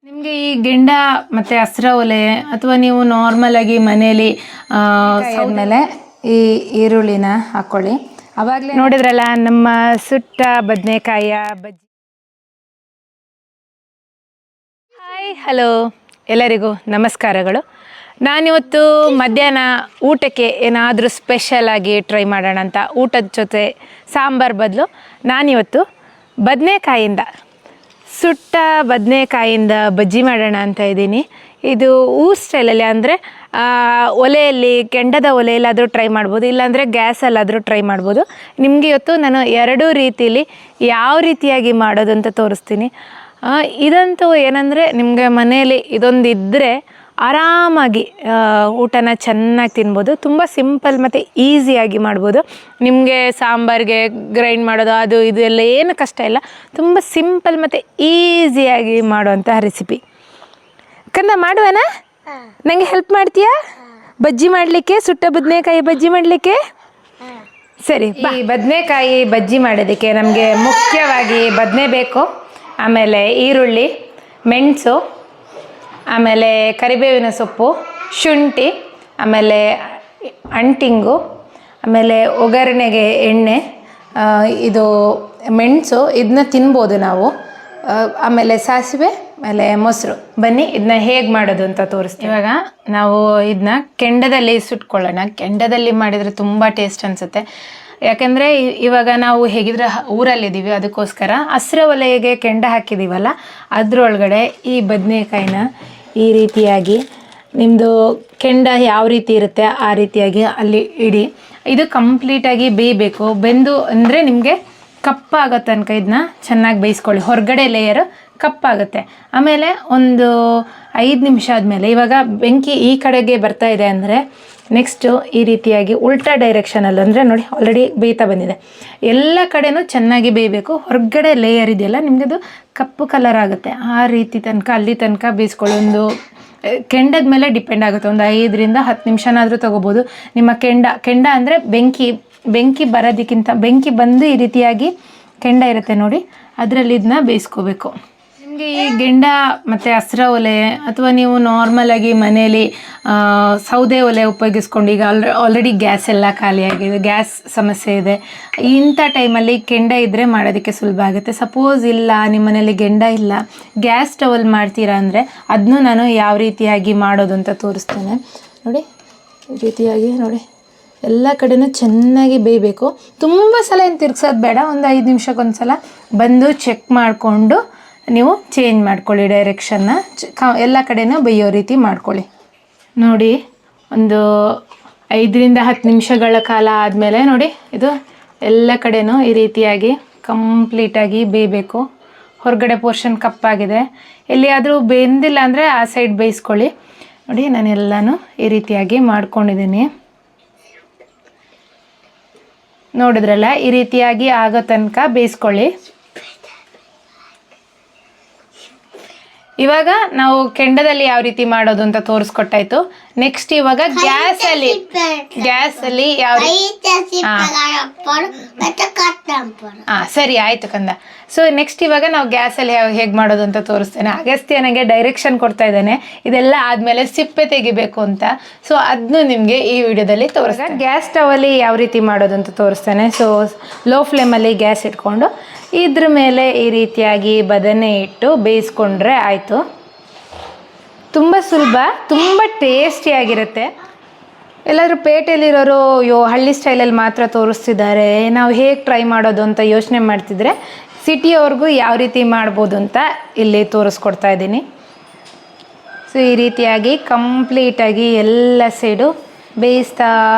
ನಿಮಗೆ ಈ ಗೆಂಡ ಮತ್ತು ಹಸಿರ ಒಲೆ ಅಥವಾ ನೀವು ನಾರ್ಮಲ್ ಆಗಿ ಮನೆಯಲ್ಲಿ ಮೇಲೆ ಈ ಈರುಳ್ಳಿನ ಹಾಕ್ಕೊಳ್ಳಿ. ಅವಾಗಲೇ ನೋಡಿದ್ರಲ್ಲ ನಮ್ಮ ಸುಟ್ಟ ಬದನೆಕಾಯಿಯ ಬಜ್ಜಿ. ಹಾಯ್ ಹಲೋ ಎಲ್ಲರಿಗೂ ನಮಸ್ಕಾರಗಳು. ನಾನಿವತ್ತು ಮಧ್ಯಾಹ್ನ ಊಟಕ್ಕೆ ಏನಾದರೂ ಸ್ಪೆಷಲಾಗಿ ಟ್ರೈ ಮಾಡೋಣ ಅಂತ ಊಟದ ಜೊತೆ ಸಾಂಬಾರು ಬದಲು ನಾನಿವತ್ತು ಬದನೆಕಾಯಿಂದ ಸುಟ್ಟ ಬದನೆಕಾಯಿಂದ ಬಜ್ಜಿ ಮಾಡೋಣ ಅಂತ ಇದ್ದೀನಿ. ಇದು ಸ್ಟೈಲಲ್ಲಿ ಅಂದರೆ ಒಲೆಯಲ್ಲಿ ಕೆಂಡದ ಒಲೆಯಲ್ಲಾದರೂ ಟ್ರೈ ಮಾಡ್ಬೋದು, ಇಲ್ಲಾಂದರೆ ಗ್ಯಾಸಲ್ಲಾದರೂ ಟ್ರೈ ಮಾಡ್ಬೋದು. ನಿಮಗೆ ಇವತ್ತು ನಾನು ಎರಡೂ ರೀತಿಯಲ್ಲಿ ಯಾವ ರೀತಿಯಾಗಿ ಮಾಡೋದು ಅಂತ ತೋರಿಸ್ತೀನಿ. ಇದಂತೂ ಏನಂದರೆ ನಿಮಗೆ ಮನೆಯಲ್ಲಿ ಇದೊಂದು ಇದ್ದರೆ ಆರಾಮಾಗಿ ಊಟನ ಚೆನ್ನಾಗಿ ತಿನ್ಬೋದು. ತುಂಬ ಸಿಂಪಲ್ ಮತ್ತು ಈಸಿಯಾಗಿ ಮಾಡ್ಬೋದು. ನಿಮಗೆ ಸಾಂಬಾರಿಗೆ ಗ್ರೈಂಡ್ ಮಾಡೋದು ಅದು ಇದು ಎಲ್ಲ ಏನು ಕಷ್ಟ ಇಲ್ಲ. ತುಂಬ ಸಿಂಪಲ್ ಮತ್ತು ಈಸಿಯಾಗಿ ಮಾಡುವಂಥ ರೆಸಿಪಿ. ಕಂದ ಮಾಡುವನಾ? ನನಗೆ ಹೆಲ್ಪ್ ಮಾಡ್ತೀಯಾ ಬಜ್ಜಿ ಮಾಡಲಿಕ್ಕೆ? ಸುಟ್ಟ ಬದನೆಕಾಯಿ ಬಜ್ಜಿ ಮಾಡಲಿಕ್ಕೆ? ಸರಿ. ಈ ಬದನೆಕಾಯಿ ಬಜ್ಜಿ ಮಾಡೋದಕ್ಕೆ ನಮಗೆ ಮುಖ್ಯವಾಗಿ ಬದನೆ ಬೇಕು, ಆಮೇಲೆ ಈರುಳ್ಳಿ, ಮೆಣಸು, ಆಮೇಲೆ ಕರಿಬೇವಿನ ಸೊಪ್ಪು, ಶುಂಠಿ, ಆಮೇಲೆ ಅಂಟಿಂಗು, ಆಮೇಲೆ ಒಗ್ಗರಣೆಗೆ ಎಣ್ಣೆ, ಇದು ಮೆಣಸು ಇದನ್ನ ತಿನ್ಬೋದು ನಾವು, ಆಮೇಲೆ ಸಾಸಿವೆ, ಆಮೇಲೆ ಮೊಸರು. ಬನ್ನಿ ಇದನ್ನ ಹೇಗೆ ಮಾಡೋದು ಅಂತ ತೋರಿಸ್ತೀವಿ. ಇವಾಗ ನಾವು ಇದನ್ನ ಕೆಂಡದಲ್ಲಿ ಸುಟ್ಕೊಳ್ಳೋಣ. ಕೆಂಡದಲ್ಲಿ ಮಾಡಿದರೆ ತುಂಬ ಟೇಸ್ಟ್ ಅನಿಸುತ್ತೆ. ಯಾಕೆಂದರೆ ಇವಾಗ ನಾವು ಹೇಗಿದ್ರೆ ಊರಲ್ಲಿದ್ದೀವಿ, ಅದಕ್ಕೋಸ್ಕರ ಹಸಿರು ಒಲೆಗೆ ಕೆಂಡ ಹಾಕಿದ್ದೀವಲ್ಲ ಅದರೊಳಗಡೆ ಈ ಬದನೆಕಾಯಿನ ಈ ರೀತಿಯಾಗಿ ನಿಮ್ಮದು ಕೆಂಡ ಯಾವ ರೀತಿ ಇರುತ್ತೆ ಆ ರೀತಿಯಾಗಿ ಅಲ್ಲಿ ಇಡಿ. ಇದು ಕಂಪ್ಲೀಟಾಗಿ ಬೇಯಬೇಕು. ಬೆಂದು ಅಂದರೆ ನಿಮಗೆ ಕಪ್ಪಾಗೋ ತನಕ ಇದನ್ನ ಚೆನ್ನಾಗಿ ಬೇಯಿಸ್ಕೊಳ್ಳಿ. ಹೊರಗಡೆ ಲೇಯರು ಕಪ್ಪಾಗುತ್ತೆ. ಆಮೇಲೆ ಒಂದು 5 ನಿಮಿಷ ಆದಮೇಲೆ ಇವಾಗ ಬೆಂಕಿ ಈ ಕಡೆಗೆ ಬರ್ತಾ ಇದೆ ಅಂದರೆ ನೆಕ್ಸ್ಟು ಈ ರೀತಿಯಾಗಿ ಉಲ್ಟಾ ಡೈರೆಕ್ಷನಲ್ಲಿ, ಅಂದರೆ ನೋಡಿ ಆಲ್ರೆಡಿ ಬೇಯ್ತಾ ಬಂದಿದೆ. ಎಲ್ಲ ಕಡೆನೂ ಚೆನ್ನಾಗಿ ಬೇಯಬೇಕು. ಹೊರಗಡೆ ಲೇಯರ್ ಇದೆಯಲ್ಲ ನಿಮಗದು ಕಪ್ಪು ಕಲರ್ ಆಗುತ್ತೆ. ಆ ರೀತಿ ತನಕ ಅಲ್ಲಿ ತನಕ ಬೇಯಿಸ್ಕೊಳ್ಳಿ. ಒಂದು ಕೆಂಡದ ಮೇಲೆ ಡಿಪೆಂಡ್ ಆಗುತ್ತೆ. ಒಂದು 5ರಿಂದ 10 ನಿಮಿಷನಾದರೂ ತೊಗೋಬೋದು. ನಿಮ್ಮ ಕೆಂಡ ಅಂದರೆ ಬೆಂಕಿ ಬರೋದಕ್ಕಿಂತ ಬೆಂಕಿ ಬಂದು ಈ ರೀತಿಯಾಗಿ ಕೆಂಡ ಇರುತ್ತೆ ನೋಡಿ, ಅದರಲ್ಲಿ ಇದನ್ನ ಬೇಯಿಸ್ಕೋಬೇಕು. ನಿಮಗೆ ಈ ಗೆಂಡ ಮತ್ತು ಹಸಿರ ಒಲೆ ಅಥವಾ ನೀವು ನಾರ್ಮಲಾಗಿ ಮನೆಯಲ್ಲಿ ಸೌದೆ ಒಲೆ ಉಪಯೋಗಿಸ್ಕೊಂಡು, ಈಗ ಆಲ್ರೆಡಿ ಗ್ಯಾಸ್ ಎಲ್ಲ ಖಾಲಿಯಾಗಿದೆ, ಗ್ಯಾಸ್ ಸಮಸ್ಯೆ ಇದೆ, ಇಂಥ ಟೈಮಲ್ಲಿ ಕೆಂಡ ಇದ್ದರೆ ಮಾಡೋದಕ್ಕೆ ಸುಲಭ ಆಗುತ್ತೆ. ಸಪೋಸ್ ಇಲ್ಲ ನಿಮ್ಮ ಮನೇಲಿ ಗೆಂಡ ಇಲ್ಲ, ಗ್ಯಾಸ್ ಸ್ಟವಲ್ಲಿ ಮಾಡ್ತೀರಾ ಅಂದರೆ ಅದನ್ನೂ ನಾನು ಯಾವ ರೀತಿಯಾಗಿ ಮಾಡೋದು ಅಂತ ತೋರಿಸ್ತೇನೆ ನೋಡಿ. ಈ ರೀತಿಯಾಗಿ ನೋಡಿ ಎಲ್ಲ ಕಡೆನೂ ಚೆನ್ನಾಗಿ ಬೇಯಬೇಕು. ತುಂಬ ಸಲ ಏನು ತಿರ್ಗ್ಸೋದು ಬೇಡ. ಒಂದು 5 ನಿಮಿಷಕ್ಕೊಂದು ಸಲ ಬಂದು ಚೆಕ್ ಮಾಡಿಕೊಂಡು ನೀವು ಚೇಂಜ್ ಮಾಡ್ಕೊಳ್ಳಿ ಡೈರೆಕ್ಷನ್ನ. ಎಲ್ಲ ಕಡೆನೂ ಬೇಯೋ ರೀತಿ ಮಾಡ್ಕೊಳ್ಳಿ. ನೋಡಿ ಒಂದು 5ರಿಂದ 10 ನಿಮಿಷಗಳ ಕಾಲ ಆದಮೇಲೆ ನೋಡಿ ಇದು ಎಲ್ಲ ಕಡೆನೂ ಈ ರೀತಿಯಾಗಿ ಕಂಪ್ಲೀಟಾಗಿ ಬೇಯಬೇಕು. ಹೊರಗಡೆ ಪೋರ್ಷನ್ ಕಪ್ಪಾಗಿದೆ. ಎಲ್ಲಿಯಾದರೂ ಬೆಂದಿಲ್ಲ ಅಂದರೆ ಆ ಸೈಡ್ ಬೇಯಿಸ್ಕೊಳ್ಳಿ. ನೋಡಿ ನಾನೆಲ್ಲನೂ ಈ ರೀತಿಯಾಗಿ ಮಾಡ್ಕೊಂಡಿದ್ದೀನಿ. ನೋಡಿದ್ರಲ್ಲ, ಈ ರೀತಿಯಾಗಿ ಆಗೋ ತನಕ ಬೇಯಿಸ್ಕೊಳ್ಳಿ. ಇವಾಗ ನಾವು ಕೆಂಡದಲ್ಲಿ ಯಾವ ರೀತಿ ಮಾಡೋದು ಅಂತ ತೋರಿಸ್ಕೊಟ್ಟಾಯ್ತು. ನೆಕ್ಸ್ಟ್ ಇವಾಗ ಗ್ಯಾಸಲ್ಲಿ ಯಾವ ರೀತಿ ಸರಿ ಆಯ್ತು ಕಂದ. ಸೊ ನೆಕ್ಸ್ಟ್ ಇವಾಗ ನಾವು ಗ್ಯಾಸಲ್ಲಿ ಹೇಗೆ ಮಾಡೋದು ಅಂತ ತೋರಿಸ್ತೇನೆ. ಅಗಸ್ತ್ಯ ನನಗೆ ಡೈರೆಕ್ಷನ್ ಕೊಡ್ತಾ ಇದ್ದಾನೆ ಇದೆಲ್ಲ ಆದಮೇಲೆ ಸಿಪ್ಪೆ ತೆಗಿಬೇಕು ಅಂತ. ಸೊ ಅದನ್ನು ನಿಮಗೆ ಈ ವಿಡಿಯೋದಲ್ಲಿ ತೋರಿಸ್ತೇನೆ. ಗ್ಯಾಸ್ ಸ್ಟವಲ್ಲಿ ಯಾವ ರೀತಿ ಮಾಡೋದು ಅಂತ ತೋರಿಸ್ತೇನೆ. ಸೊ ಲೋ ಫ್ಲೇಮಲ್ಲಿ ಗ್ಯಾಸ್ ಇಟ್ಕೊಂಡು ಇದ್ರ ಮೇಲೆ ಈ ರೀತಿಯಾಗಿ ಬದನೆ ಇಟ್ಟು ಬೇಯಿಸ್ಕೊಂಡ್ರೆ ಆಯಿತು. ತುಂಬ ಸುಲಭ, ತುಂಬ ಟೇಸ್ಟಿಯಾಗಿರುತ್ತೆ. ಎಲ್ಲಾದರೂ ಪೇಟೆಯಲ್ಲಿರೋರು ಹಳ್ಳಿ ಸ್ಟೈಲಲ್ಲಿ ಮಾತ್ರ ತೋರಿಸ್ತಿದ್ದಾರೆ, ನಾವು ಹೇಗೆ ಟ್ರೈ ಮಾಡೋದು ಅಂತ ಯೋಚನೆ ಮಾಡ್ತಿದ್ರೆ ಸಿಟಿಯವ್ರಿಗೂ ಯಾವ ರೀತಿ ಮಾಡ್ಬೋದು ಅಂತ ಇಲ್ಲಿ ತೋರಿಸ್ಕೊಡ್ತಾ ಇದ್ದೀನಿ. ಸೊ ಈ ರೀತಿಯಾಗಿ ಕಂಪ್ಲೀಟಾಗಿ ಎಲ್ಲ ಸೈಡು ಬೇಯಿಸ್ತಾ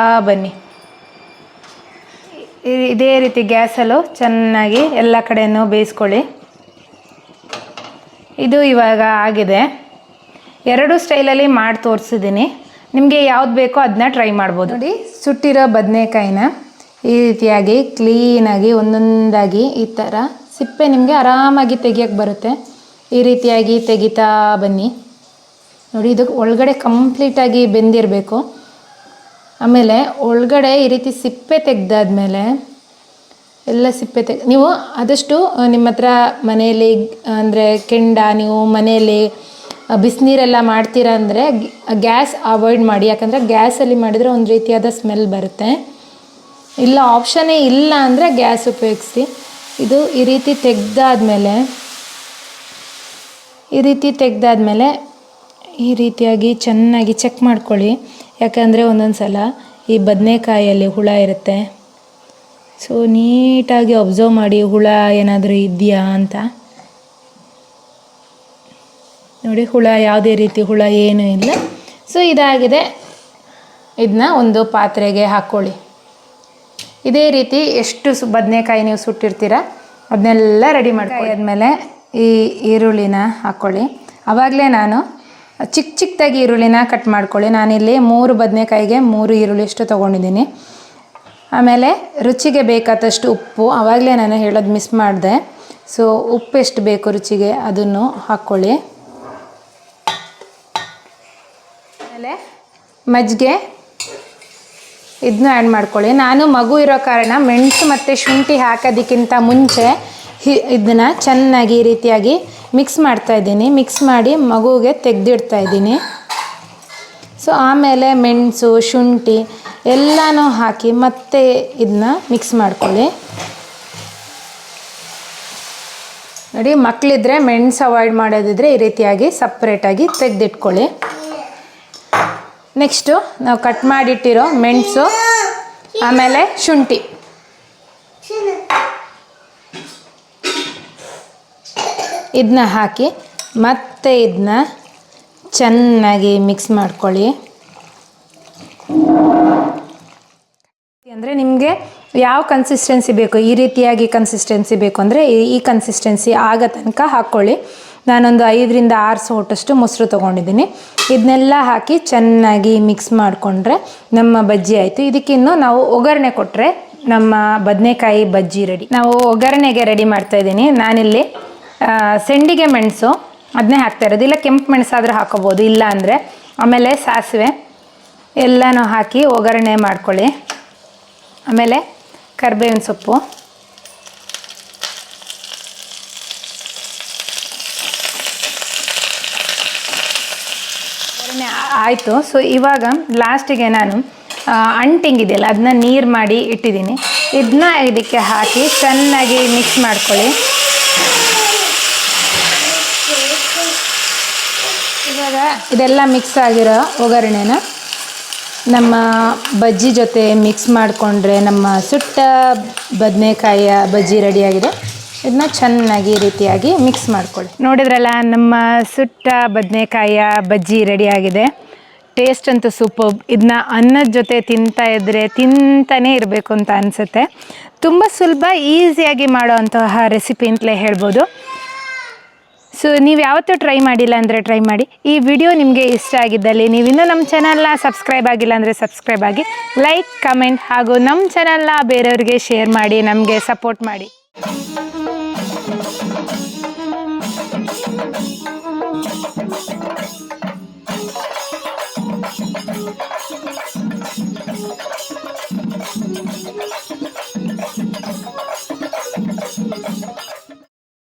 ಬನ್ನಿ. ಇದೇ ರೀತಿ ಗ್ಯಾಸಲ್ಲೂ ಚೆನ್ನಾಗಿ ಎಲ್ಲ ಕಡೆಯೂ ಬೇಯಿಸ್ಕೊಳ್ಳಿ. ಇದು ಇವಾಗ ಆಗಿದೆ. 2 ಸ್ಟೈಲಲ್ಲಿ ಮಾಡಿ ತೋರಿಸಿದ್ದೀನಿ. ನಿಮಗೆ ಯಾವ್ದು ಬೇಕೋ ಅದನ್ನ ಟ್ರೈ ಮಾಡ್ಬೋದು. ನೋಡಿ ಸುಟ್ಟಿರೋ ಬದನೆಕಾಯಿನ ಈ ರೀತಿಯಾಗಿ ಕ್ಲೀನಾಗಿ ಒಂದೊಂದಾಗಿ ಈ ಥರ ಸಿಪ್ಪೆ ನಿಮಗೆ ಆರಾಮಾಗಿ ತೆಗಿಯೋಕ್ಕೆ ಬರುತ್ತೆ. ಈ ರೀತಿಯಾಗಿ ತೆಗಿತಾ ಬನ್ನಿ. ನೋಡಿ ಇದು ಒಳಗಡೆ ಕಂಪ್ಲೀಟಾಗಿ ಬೆಂದಿರಬೇಕು. ಆಮೇಲೆ ಒಳಗಡೆ ಈ ರೀತಿ ಸಿಪ್ಪೆ ತೆಗೆದಾದ್ಮೇಲೆ ಎಲ್ಲ ಸಿಪ್ಪೆ ನೀವು ಆದಷ್ಟು ನಿಮ್ಮ ಹತ್ರ ಮನೆಯಲ್ಲಿ ಅಂದರೆ ಕೆಂಡ ನೀವು ಮನೆಯಲ್ಲಿ ಬಿಸಿನೀರೆಲ್ಲ ಮಾಡ್ತೀರಾ ಅಂದರೆ ಗ್ಯಾಸ್ ಅವಾಯ್ಡ್ ಮಾಡಿ. ಯಾಕಂದರೆ ಗ್ಯಾಸಲ್ಲಿ ಮಾಡಿದರೆ ಒಂದು ರೀತಿಯಾದ ಸ್ಮೆಲ್ ಬರುತ್ತೆ. ಇಲ್ಲ ಆಪ್ಷನ್ನೇ ಇಲ್ಲ ಅಂದರೆ ಗ್ಯಾಸ್ ಉಪಯೋಗಿಸಿ. ಇದು ಈ ರೀತಿ ತೆಗೆದಾದ್ಮೇಲೆ ಈ ರೀತಿಯಾಗಿ ಚೆನ್ನಾಗಿ ಚೆಕ್ ಮಾಡ್ಕೊಳ್ಳಿ. ಯಾಕಂದರೆ ಒಂದೊಂದು ಸಲ ಈ ಬದನೆಕಾಯಲ್ಲಿ ಹುಳ ಇರುತ್ತೆ. ಸೊ ನೀಟಾಗಿ ಅಬ್ಸರ್ವ್ ಮಾಡಿ ಹುಳ ಏನಾದರೂ ಇದೆಯಾ ಅಂತ ನೋಡಿ. ಹುಳ ಯಾವುದೇ ರೀತಿ ಹುಳ ಏನೂ ಇಲ್ಲ. ಸೊ ಇದಾಗಿದೆ. ಇದನ್ನ ಒಂದು ಪಾತ್ರೆಗೆ ಹಾಕ್ಕೊಳ್ಳಿ. ಇದೇ ರೀತಿ ಎಷ್ಟು ಬದನೆಕಾಯಿ ನೀವು ಸುಟ್ಟಿರ್ತೀರ ಅದನ್ನೆಲ್ಲ ರೆಡಿ ಮಾಡ್ಕೊಳ್ಳಿ. ಆದಮೇಲೆ ಈ ಈರುಳ್ಳಿನ ಹಾಕ್ಕೊಳ್ಳಿ. ಆವಾಗಲೇ ನಾನು ಚಿಕ್ಕದಾಗಿ ಈರುಳ್ಳಿನ ಕಟ್ ಮಾಡ್ಕೊಳ್ಳಿ. ನಾನಿಲ್ಲಿ 3 ಬದನೆಕಾಯಿಗೆ 3 ಈರುಳ್ಳಿ ಅಷ್ಟು ತೊಗೊಂಡಿದ್ದೀನಿ. ಆಮೇಲೆ ರುಚಿಗೆ ಬೇಕಾದಷ್ಟು ಉಪ್ಪು, ಆವಾಗಲೇ ನಾನು ಹೇಳೋದು ಮಿಸ್ ಮಾಡಿದೆ. ಸೊ ಉಪ್ಪು ಎಷ್ಟು ಬೇಕು ರುಚಿಗೆ ಅದನ್ನು ಹಾಕ್ಕೊಳ್ಳಿ. ಆಮೇಲೆ ಮಜ್ಜಿಗೆ ಇದನ್ನ ಆ್ಯಡ್ ಮಾಡ್ಕೊಳ್ಳಿ. ನಾನು ಮಗು ಇರೋ ಕಾರಣ ಮೆಣಸು ಮತ್ತು ಶುಂಠಿ ಹಾಕೋದಕ್ಕಿಂತ ಮುಂಚೆ ಇದನ್ನು ಚೆನ್ನಾಗಿ ಈ ರೀತಿಯಾಗಿ ಮಿಕ್ಸ್ ಮಾಡ್ತಾಯಿದ್ದೀನಿ. ಮಿಕ್ಸ್ ಮಾಡಿ ಮಗುವಿಗೆ ತೆಗೆದಿಡ್ತಾಯಿದ್ದೀನಿ. ಸೊ ಆಮೇಲೆ ಮೆಣಸು ಶುಂಠಿ ಎಲ್ಲನೂ ಹಾಕಿ ಮತ್ತೆ ಇದನ್ನ ಮಿಕ್ಸ್ ಮಾಡ್ಕೊಳ್ಳಿ. ನೋಡಿ, ಮಕ್ಕಳಿದ್ರೆ ಮೆಣಸು ಅವಾಯ್ಡ್ ಮಾಡೋದಿದ್ರೆ ಈ ರೀತಿಯಾಗಿ ಸಪ್ರೇಟಾಗಿ ತೆಗೆದಿಟ್ಕೊಳ್ಳಿ. ನೆಕ್ಸ್ಟು ನಾವು ಕಟ್ ಮಾಡಿಟ್ಟಿರೋ ಮೆಣಸು ಆಮೇಲೆ ಶುಂಠಿ ಇದನ್ನ ಹಾಕಿ ಮತ್ತೆ ಇದನ್ನ ಚೆನ್ನಾಗಿ ಮಿಕ್ಸ್ ಮಾಡ್ಕೊಳ್ಳಿ. ಅಂದರೆ ನಿಮಗೆ ಯಾವ ಕನ್ಸಿಸ್ಟೆನ್ಸಿ ಬೇಕು, ಈ ರೀತಿಯಾಗಿ ಕನ್ಸಿಸ್ಟೆನ್ಸಿ ಬೇಕು ಅಂದರೆ ಈ ಕನ್ಸಿಸ್ಟೆನ್ಸಿ ಆಗೋ ತನಕ ಹಾಕ್ಕೊಳ್ಳಿ. ನಾನೊಂದು 5ರಿಂದ 6 ಸೌಟಷ್ಟು ಮೊಸರು ತೊಗೊಂಡಿದ್ದೀನಿ. ಇದನ್ನೆಲ್ಲ ಹಾಕಿ ಚೆನ್ನಾಗಿ ಮಿಕ್ಸ್ ಮಾಡಿಕೊಂಡ್ರೆ ನಮ್ಮ ಬಜ್ಜಿ ಆಯಿತು. ಇದಕ್ಕಿನ್ನು ನಾವು ಒಗ್ಗರಣೆ ಕೊಟ್ಟರೆ ನಮ್ಮ ಬದನೆಕಾಯಿ ಬಜ್ಜಿ ರೆಡಿ. ನಾವು ಒಗ್ಗರಣೆಗೆ ರೆಡಿ ಮಾಡ್ತಾಯಿದ್ದೀನಿ. ನಾನಿಲ್ಲಿ ಸೆಂಡಿಗೆ ಮೆಣಸು ಅದನ್ನೇ ಹಾಕ್ತಾ ಇರೋದು. ಇಲ್ಲ ಕೆಂಪು ಮೆಣಸಾದರೂ ಹಾಕೋಬೋದು, ಇಲ್ಲ ಅಂದರೆ ಆಮೇಲೆ ಸಾಸಿವೆ ಎಲ್ಲನೂ ಹಾಕಿ ಒಗ್ಗರಣೆ ಮಾಡ್ಕೊಳ್ಳಿ. ಆಮೇಲೆ ಕರಿಬೇವಿನ ಸೊಪ್ಪು, ಒಗ್ಗರಣೆ ಆಯಿತು. ಸೊ ಇವಾಗ ಲಾಸ್ಟಿಗೆ ನಾನು ಅಂಟಿಂಗಿದೆಯಲ್ಲ ಅದನ್ನ ನೀರು ಮಾಡಿ ಇಟ್ಟಿದ್ದೀನಿ. ಇದನ್ನ ಇದಕ್ಕೆ ಹಾಕಿ ಚೆನ್ನಾಗಿ ಮಿಕ್ಸ್ ಮಾಡ್ಕೊಳ್ಳಿ. ಇವಾಗ ಇದೆಲ್ಲ ಮಿಕ್ಸ್ ಆಗಿರೋ ಒಗ್ಗರಣೆನ ನಮ್ಮ ಬಜ್ಜಿ ಜೊತೆ ಮಿಕ್ಸ್ ಮಾಡಿಕೊಂಡ್ರೆ ನಮ್ಮ ಸುಟ್ಟ ಬದನೆಕಾಯಿಯ ಬಜ್ಜಿ ರೆಡಿಯಾಗಿದೆ. ಇದನ್ನ ಚೆನ್ನಾಗಿ ಈ ರೀತಿಯಾಗಿ ಮಿಕ್ಸ್ ಮಾಡ್ಕೊಳ್ಳಿ. ನೋಡಿದ್ರಲ್ಲ, ನಮ್ಮ ಸುಟ್ಟ ಬದನೆಕಾಯಿಯ ಬಜ್ಜಿ ರೆಡಿಯಾಗಿದೆ. ಟೇಸ್ಟ್ ಅಂತೂ ಸೂಪರ್. ಇದನ್ನ ಅನ್ನದ ಜೊತೆ ತಿಂತಾ ಇದ್ದರೆ ತಿಂತಾನೇ ಇರಬೇಕು ಅಂತ ಅನಿಸುತ್ತೆ. ತುಂಬ ಸುಲಭ, ಈಸಿಯಾಗಿ ಮಾಡೋವಂತಹ ರೆಸಿಪಿ ಅಂತಲೇ ಹೇಳ್ಬೋದು. ಸೊ ನೀವು ಯಾವತ್ತೂ ಟ್ರೈ ಮಾಡಿಲ್ಲ ಅಂದರೆ ಟ್ರೈ ಮಾಡಿ. ಈ ವಿಡಿಯೋ ನಿಮಗೆ ಇಷ್ಟ ಆಗಿದ್ದಲ್ಲಿ ನೀವಿನ್ನೂ ನಮ್ಮ ಚಾನಲ್ನ ಸಬ್ಸ್ಕ್ರೈಬ್ ಆಗಿಲ್ಲ ಅಂದರೆ ಸಬ್ಸ್ಕ್ರೈಬ್ ಆಗಿ, ಲೈಕ್ ಕಮೆಂಟ್ ಹಾಗೂ ನಮ್ಮ ಚಾನಲ್ನ ಬೇರೆಯವ್ರಿಗೆ ಶೇರ್ ಮಾಡಿ, ನಮಗೆ ಸಪೋರ್ಟ್ ಮಾಡಿ.